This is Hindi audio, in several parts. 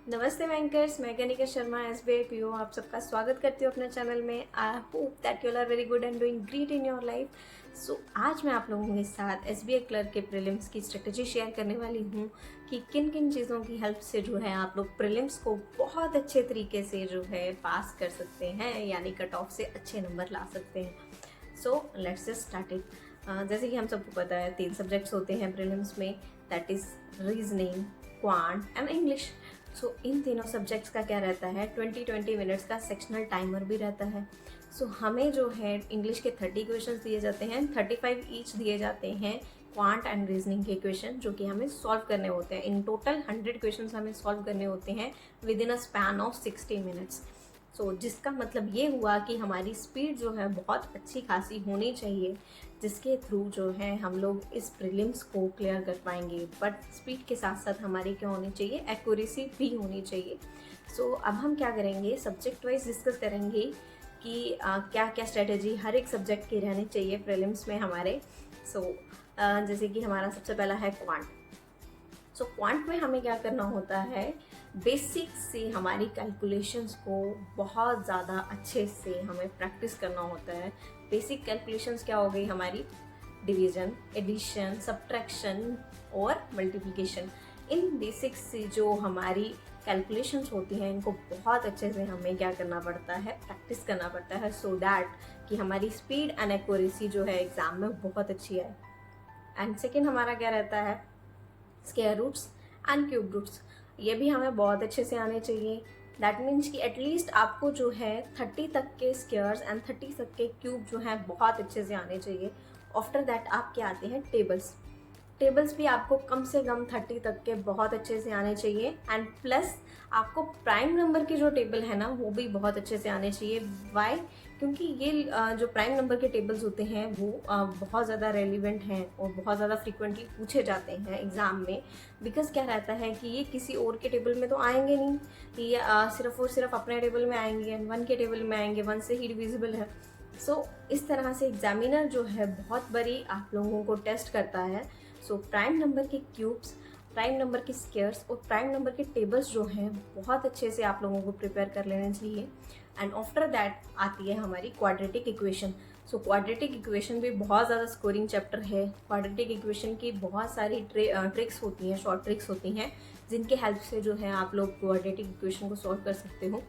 नमस्ते बैंकर्स, मैं गनिका शर्मा SBI PO आप सबका स्वागत करती हूँ अपने चैनल में। I hope that you are very good and doing great in your life. So आज मैं आप लोगों के साथ SBI क्लर्क के प्रीलिम्स की स्ट्रेटजी शेयर करने वाली हूँ कि किन किन चीज़ों की हेल्प से जो है आप लोग प्रीलिम्स को बहुत अच्छे तरीके से जो है पास कर सकते हैं, यानी कट ऑफ से अच्छे नंबर ला सकते हैं। So let's just start it. जैसे कि हम सबको पता है 3 सब्जेक्ट्स होते हैं प्रीलिम्स में, that is reasoning, quant and English. So इन तीनों सब्जेक्ट्स का क्या रहता है, 20-20 मिनट्स का सेक्शनल टाइमर भी रहता है। सो हमें जो है इंग्लिश के 30 क्वेश्चन दिए जाते हैं, 35 ईच दिए जाते हैं क्वांट एंड रीजनिंग के क्वेश्चन, जो कि हमें सॉल्व करने होते हैं। इन टोटल 100 क्वेश्चन हमें सॉल्व करने होते हैं within a span of 60 minutes. So जिसका मतलब ये हुआ कि हमारी स्पीड जो है बहुत अच्छी खासी होनी चाहिए, जिसके थ्रू जो है हम लोग इस प्रीलिम्स को क्लियर कर पाएंगे। बट स्पीड के साथ साथ हमारी क्या होनी चाहिए, एक्यूरेसी भी होनी चाहिए। सो अब हम क्या करेंगे, सब्जेक्ट वाइज डिस्कस करेंगे कि क्या क्या स्ट्रेटजी हर एक सब्जेक्ट की रहनी चाहिए प्रीलिम्स में हमारे। जैसे कि हमारा सबसे पहला है क्वांट। सो क्वांट में हमें क्या करना होता है, बेसिक से हमारी कैलकुलेशंस को बहुत ज़्यादा अच्छे से हमें प्रैक्टिस करना होता है। बेसिक कैलकुलेशंस क्या हो गई हमारी, डिवीजन, एडिशन, सब्ट्रैक्शन और मल्टीप्लिकेशन। इन बेसिक्स से जो हमारी कैलकुलेशंस होती हैं, इनको बहुत अच्छे से हमें क्या करना पड़ता है, प्रैक्टिस करना पड़ता है, सो दैट कि हमारी स्पीड एंड एक्यूरेसी जो है एग्ज़ाम में बहुत अच्छी आए। एंड सेकेंड हमारा क्या रहता है, square roots and cube roots. ये भी हमें बहुत अच्छे से आने चाहिए। दैट मीन्स कि एटलीस्ट आपको जो है 30 तक के स्क्वायर्स एंड 30 तक के क्यूब जो हैं बहुत अच्छे से आने चाहिए। आफ्टर दैट आपके आते हैं टेबल्स। टेबल्स भी आपको कम से कम 30 तक के बहुत अच्छे से आने चाहिए। एंड प्लस आपको प्राइम नंबर के जो टेबल है ना, वो भी बहुत अच्छे से आने चाहिए। वाई? क्योंकि ये जो प्राइम नंबर के टेबल्स होते हैं वो बहुत ज़्यादा रेलिवेंट हैं और बहुत ज़्यादा फ्रिक्वेंटली पूछे जाते हैं एग्ज़ाम में। बिकॉज क्या रहता है कि ये किसी और के टेबल में तो आएंगे नहीं, ये सिर्फ और सिर्फ अपने टेबल में आएंगे, एंड 1 के टेबल में आएंगे, 1 से ही डिविजिबल है। सो इस तरह से एग्जामिनर जो है बहुत बड़ी आप लोगों को टेस्ट करता है। सो प्राइम नंबर के क्यूब्स, प्राइम नंबर के स्क्वायर्स और प्राइम नंबर के टेबल्स जो हैं बहुत अच्छे से आप लोगों को प्रिपेयर कर लेना चाहिए। एंड आफ्टर दैट आती है हमारी quadratic equation. So quadratic equation भी बहुत ज़्यादा स्कोरिंग चैप्टर है। क्वाड्रेटिक इक्वेशन की बहुत सारी ट्रिक्स होती हैं, शॉर्ट ट्रिक्स होती हैं, जिनके हेल्प से जो है आप लोग क्वाड्रेटिक इक्वेशन को सॉल्व कर सकते हो।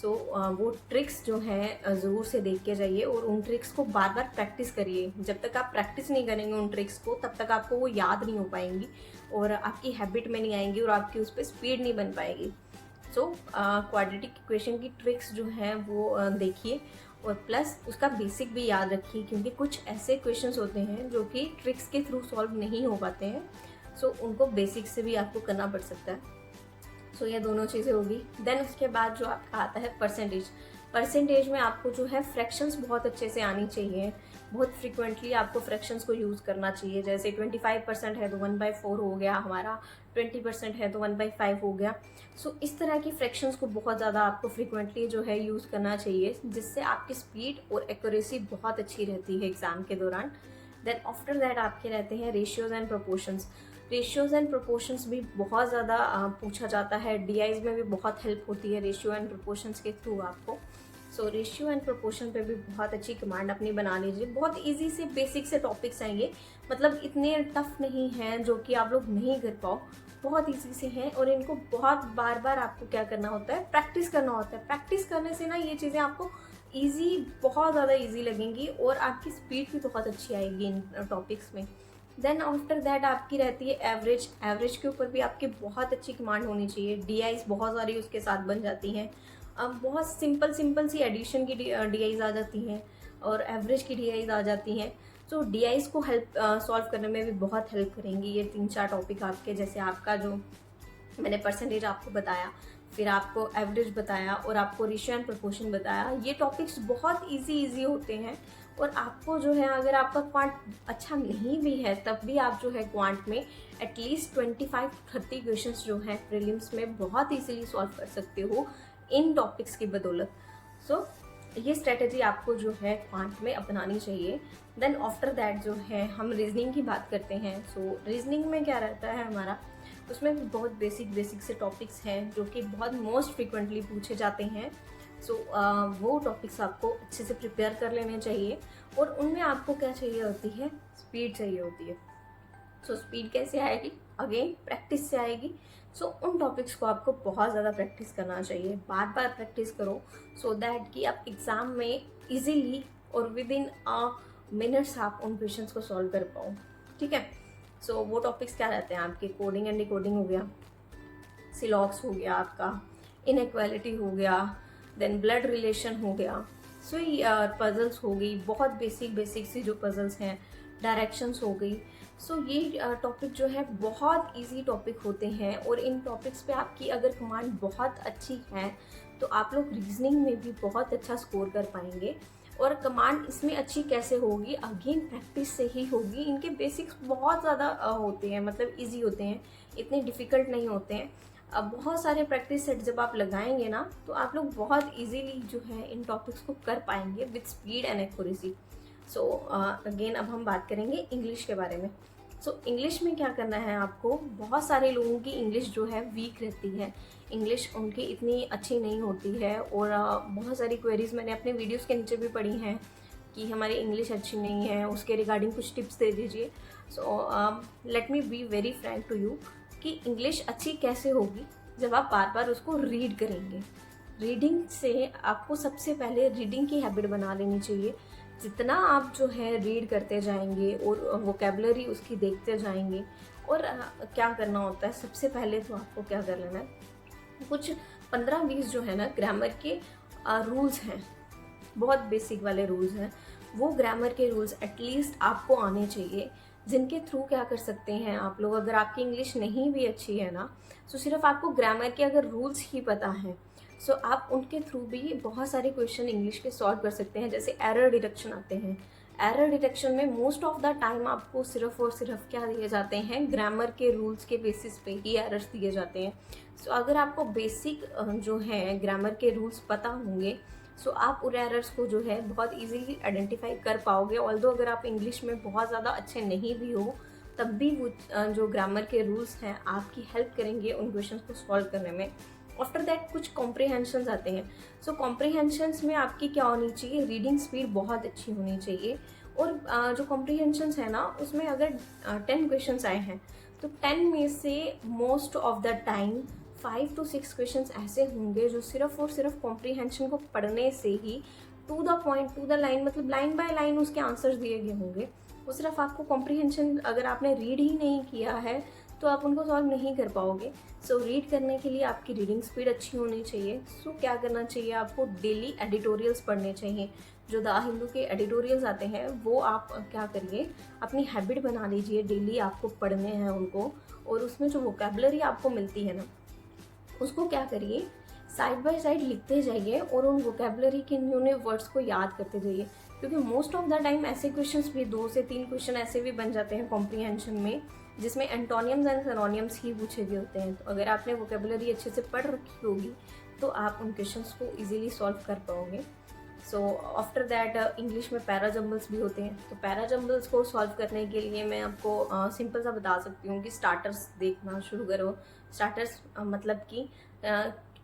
वो ट्रिक्स जो हैं ज़रूर से देख के जाइए और उन ट्रिक्स को बार बार प्रैक्टिस करिए। जब तक आप प्रैक्टिस नहीं करेंगे उन ट्रिक्स को, तब तक आपको वो याद नहीं हो पाएंगी और आपकी हैबिट में नहीं आएंगी और आपकी उस पर स्पीड नहीं बन पाएगी। क्वाड्रेटिक इक्वेशन की ट्रिक्स जो हैं वो देखिए और प्लस उसका बेसिक भी याद रखिए, क्योंकि कुछ ऐसे क्वेश्चंस होते हैं जो कि ट्रिक्स के थ्रू सॉल्व नहीं हो पाते हैं। उनको बेसिक से भी आपको करना पड़ सकता है। ये दोनों चीज़ें होगी। देन उसके बाद जो आपका आता है परसेंटेज। परसेंटेज में आपको जो है फ्रैक्शंस बहुत अच्छे से आनी चाहिए। बहुत फ्रिक्वेंटली आपको फ्रैक्शंस को यूज़ करना चाहिए। जैसे 25% है तो 1/4 हो गया हमारा, 20% है तो 1/5 हो गया। इस तरह की फ्रैक्शंस को बहुत ज़्यादा आपको फ्रिक्वेंटली जो है यूज़ करना चाहिए, जिससे आपकी स्पीड और एक्यूरेसी बहुत अच्छी रहती है एग्ज़ाम के दौरान। देन आफ्टर दैट आपके रहते हैं ratios and proportions. Ratios and proportions भी बहुत ज़्यादा पूछा जाता है। DIs में भी बहुत हेल्प होती है रेशियो एंड प्रोपोर्शंस के थ्रू आपको। रेशियो एंड प्रोपोर्शन पे भी बहुत अच्छी कमांड अपनी बना लीजिए। बहुत इजी से बेसिक से टॉपिक्स हैं ये, मतलब इतने टफ नहीं हैं जो कि आप लोग नहीं कर पाओ, बहुत इजी से हैं और इनको बहुत बार बार आपको क्या करना होता है, प्रैक्टिस करना होता है। प्रैक्टिस करने से ना ये चीज़ें आपको ईजी, बहुत ज़्यादा ईजी लगेंगी और आपकी स्पीड भी बहुत अच्छी आएगी इन टॉपिक्स में। देन आफ्टर दैट आपकी रहती है एवरेज। एवरेज के ऊपर भी आपकी बहुत अच्छी कमांड होनी चाहिए। DIs बहुत सारी उसके साथ बन जाती हैं। अब बहुत सिंपल सी एडिशन की DIs आ जाती हैं और एवरेज की DIs आ जाती हैं। DIs को हेल्प सॉल्व करने में भी बहुत हेल्प करेंगी ये 3-4 टॉपिक आपके। जैसे आपका जो मैंने परसेंटेज आपको बताया, फिर आपको एवरेज बताया और आपको रेशियो एंड प्रोपोर्शन बताया। ये टॉपिक्स बहुत इजी होते हैं और आपको जो है, अगर आपका क्वांट अच्छा नहीं भी है तब भी आप जो है क्वांट में एटलीस्ट 25-30 क्वेश्चंस जो हैं प्रीलिम्स में बहुत इजीली सॉल्व कर सकते हो इन टॉपिक्स की बदौलत। ये स्ट्रेटजी आपको जो है क्वांट में अपनानी चाहिए। देन आफ्टर दैट जो है हम रीजनिंग की बात करते हैं। रीजनिंग में क्या रहता है हमारा, उसमें भी बहुत बेसिक से टॉपिक्स हैं जो कि बहुत मोस्ट फ्रिक्वेंटली पूछे जाते हैं। सो वो टॉपिक्स आपको अच्छे से प्रिपेयर कर लेने चाहिए। और उनमें आपको क्या चाहिए होती है, स्पीड चाहिए होती है। सो स्पीड कैसे आएगी, अगेन प्रैक्टिस से आएगी। सो उन टॉपिक्स को आपको बहुत ज़्यादा प्रैक्टिस करना चाहिए, बार बार प्रैक्टिस करो, सो दैट कि आप एग्ज़ाम में इजीली और विद इन मिनट्स आप उन क्वेश्चंस को सॉल्व कर पाओ। ठीक है। सो वो टॉपिक्स क्या रहते हैं आपके, कोडिंग एंड डिकोडिंग हो गया, सिलॉक्स हो गया आपका, इनइक्वालिटी हो गया, देन ब्लड रिलेशन हो गया। सो पजल्स हो गई, बहुत बेसिक सी जो पजल्स हैं, डायरेक्शंस हो गई। सो ये टॉपिक जो है बहुत इजी टॉपिक होते हैं और इन टॉपिक्स पे आपकी अगर कमांड बहुत अच्छी है तो आप लोग रीजनिंग में भी बहुत अच्छा स्कोर कर पाएंगे। और कमांड इसमें अच्छी कैसे होगी, अगेन प्रैक्टिस से ही होगी। इनके बेसिक्स बहुत ज़्यादा होते हैं, मतलब इजी होते हैं, इतने डिफ़िकल्ट नहीं होते हैं। अब बहुत सारे प्रैक्टिस सेट जब आप लगाएंगे ना तो आप लोग बहुत इजीली जो है इन टॉपिक्स को कर पाएंगे with speed and accuracy. So again अब हम बात करेंगे इंग्लिश के बारे में। सो इंग्लिश में क्या करना है आपको, बहुत सारे लोगों की इंग्लिश जो है वीक रहती है, इंग्लिश उनकी इतनी अच्छी नहीं होती है। और बहुत सारी क्वेरीज मैंने अपने वीडियोस के नीचे भी पढ़ी हैं कि हमारी इंग्लिश अच्छी नहीं है, उसके रिगार्डिंग कुछ टिप्स दे दीजिए। So let me be very frank to you कि इंग्लिश अच्छी कैसे होगी, जब आप बार बार उसको रीड करेंगे। रीडिंग से आपको सबसे पहले रीडिंग की हैबिट बना लेनी चाहिए। जितना आप जो है रीड करते जाएंगे और वोकेबलरी उसकी देखते जाएंगे। और क्या करना होता है, सबसे पहले तो आपको क्या कर लेना है, कुछ 15-20 जो है ना ग्रामर के रूल्स हैं, बहुत बेसिक वाले रूल्स हैं, वो ग्रामर के रूल्स एटलीस्ट आपको आने चाहिए, जिनके थ्रू क्या कर सकते हैं आप लोग, अगर आपकी इंग्लिश नहीं भी अच्छी है ना, तो सिर्फ आपको ग्रामर के अगर रूल्स ही पता है, सो आप उनके थ्रू भी बहुत सारे क्वेश्चन इंग्लिश के सॉल्व कर सकते हैं। जैसे एरर डिटेक्शन आते हैं, एरर डिटेक्शन में मोस्ट ऑफ द टाइम आपको सिर्फ और सिर्फ क्या दिए जाते हैं, ग्रामर के रूल्स के बेसिस पे ही एरर्स दिए जाते हैं। सो अगर आपको बेसिक जो है ग्रामर के रूल्स पता होंगे, सो आप उन एरर्स को जो है बहुत इजीली आइडेंटिफाई कर पाओगे। ऑल्दो अगर आप इंग्लिश में बहुत ज़्यादा अच्छे नहीं भी हो, तब भी वो जो ग्रामर के रूल्स हैं आपकी हेल्प करेंगे उन क्वेश्चन को सॉल्व करने में। आफ्टर दैट कुछ कॉम्प्रिहेंशंस आते हैं। सो कॉम्प्रिहेंशंस में आपकी क्या होनी चाहिए, रीडिंग स्पीड बहुत अच्छी होनी चाहिए। और जो कॉम्प्रिहेंशंस है ना, उसमें अगर 10 क्वेश्चंस आए हैं तो 10 में से most of the time 5 to 6 questions ऐसे होंगे जो सिर्फ और सिर्फ कॉम्प्रिहेंशन को पढ़ने से ही to the point, to the line, मतलब लाइन बाय लाइन उसके आंसर्स दिए गए होंगे। वो सिर्फ आपको कॉम्प्रिहेंशन अगर आपने रीड ही नहीं किया है तो आप उनको सॉल्व नहीं कर पाओगे। सो रीड करने के लिए आपकी रीडिंग स्पीड अच्छी होनी चाहिए। सो क्या करना चाहिए, आपको डेली एडिटोरियल्स पढ़ने चाहिए। जो द हिंदू के एडिटोरियल्स आते हैं वो आप क्या करिए, अपनी हैबिट बना लीजिए, डेली आपको पढ़ने हैं उनको। और उसमें जो वोकेबलरी आपको मिलती है ना, उसको क्या करिए, साइड बाय साइड लिखते जाइए और उन वोकेबलरी के न्यू न्यू वर्ड्स को याद करते जाइए। क्योंकि मोस्ट ऑफ द टाइम ऐसे क्वेश्चंस भी 2 से 3 क्वेश्चन ऐसे भी बन जाते हैं कॉम्प्रिहेंशन में, जिसमें एंटोनियम्स एंड सिनोनियम्स ही पूछे गए होते हैं। तो अगर आपने वोकेबलरी अच्छे से पढ़ रखी होगी तो आप उन क्वेश्चंस को इजीली सॉल्व कर पाओगे। सो आफ्टर दैट इंग्लिश में पैरा जम्बल्स भी होते हैं। तो पैरा जम्बल्स को सॉल्व करने के लिए मैं आपको सिंपल सा बता सकती हूँ कि स्टार्टर्स देखना शुरू करो। स्टार्टर्स मतलब कि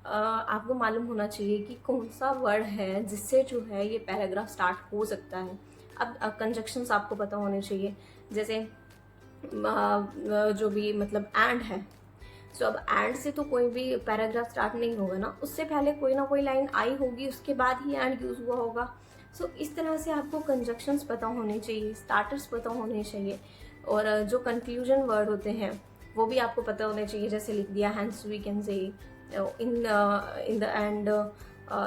आपको मालूम होना चाहिए कि कौन सा वर्ड है जिससे जो है ये पैराग्राफ स्टार्ट हो सकता है। अब कंजक्शंस आपको पता होने चाहिए, जैसे जो भी मतलब एंड है। सो अब एंड से तो कोई भी पैराग्राफ स्टार्ट नहीं होगा ना, उससे पहले कोई ना कोई लाइन आई होगी, उसके बाद ही एंड यूज़ हुआ होगा। सो इस तरह से आपको कंजक्शंस पता होने चाहिए, स्टार्टर्स पता होने चाहिए। और जो कंक्लूजन वर्ड होते हैं वो भी आपको पता होने चाहिए। जैसे लिख दिया hence we can say in the end,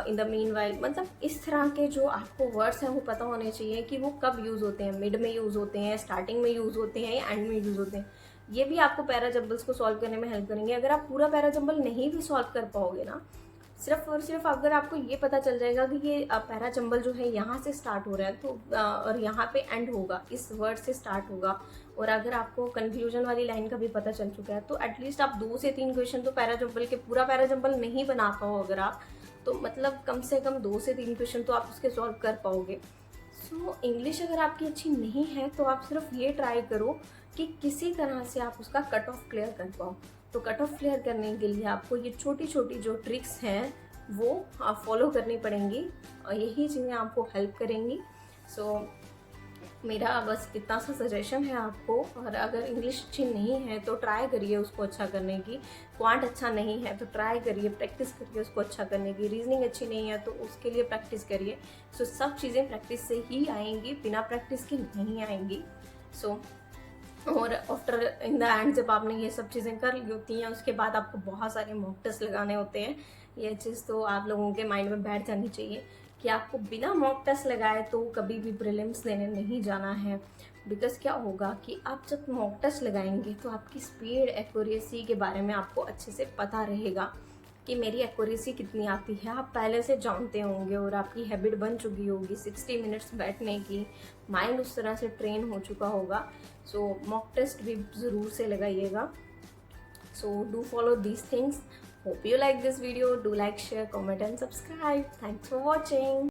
in the meanwhile, मतलब इस तरह के जो आपको वर्ड्स हैं वो पता होने चाहिए कि वो कब यूज़ होते हैं, मिड में यूज़ होते हैं, स्टार्टिंग में यूज़ होते हैं या एंड में यूज़ होते हैं। ये भी आपको पैरा जम्बल्स को सॉल्व करने में हेल्प करेंगे। अगर आप पूरा पैरा जम्बल नहीं भी सॉल्व कर पाओगे ना, सिर्फ और सिर्फ अगर आपको ये पता चल जाएगा कि ये पैरा जम्बल जो है यहाँ से स्टार्ट हो रहा है तो और यहाँ पे एंड होगा, इस वर्ड से स्टार्ट होगा, और अगर आपको कंक्लूजन वाली लाइन का भी पता चल चुका है तो एटलीस्ट आप 2 से 3 क्वेश्चन तो पैरा जम्बल के, पूरा पैरा जम्बल नहीं बना पाओ अगर आप, तो मतलब कम से कम 2 से 3 क्वेश्चन तो आप उसके सॉल्व कर पाओगे। सो इंग्लिश अगर आपकी अच्छी नहीं है तो आप सिर्फ ये ट्राई करो कि किसी तरह से आप उसका कट ऑफ क्लियर कर पाओ। तो कट ऑफ क्लियर करने के लिए आपको ये छोटी छोटी जो ट्रिक्स हैं वो आप फॉलो करनी पड़ेंगी और यही चीज़ें आपको हेल्प करेंगी। सो मेरा बस इतना सा सजेशन है आपको। और अगर इंग्लिश अच्छी नहीं है तो ट्राई करिए उसको अच्छा करने की, क्वांट अच्छा नहीं है तो ट्राई करिए, प्रैक्टिस करिए उसको अच्छा करने की, रीजनिंग अच्छी नहीं है तो उसके लिए प्रैक्टिस करिए। सो सब चीज़ें प्रैक्टिस से ही आएंगी, बिना प्रैक्टिस के नहीं आएंगी। सो और आफ्टर इन द एंड जब आपने ये सब चीज़ें कर ली होती हैं उसके बाद आपको बहुत सारे मॉक टेस्ट लगाने होते हैं। ये चीज़ तो आप लोगों के माइंड में बैठ जानी चाहिए कि आपको बिना मॉक टेस्ट लगाए तो कभी भी प्रीलिम्स देने नहीं जाना है। बिकॉज क्या होगा कि आप जब मॉक टेस्ट लगाएंगे तो आपकी स्पीड एक्यूरेसी के बारे में आपको अच्छे से पता रहेगा कि मेरी एक्यूरेसी कितनी आती है, आप पहले से जानते होंगे और आपकी हैबिट बन चुकी होगी 60 मिनट्स बैठने की, माइंड उस तरह से ट्रेन हो चुका होगा। सो मॉक टेस्ट भी ज़रूर से लगाइएगा। So do follow these things. Hope you like this video, do like, share, comment and subscribe. Thanks for watching.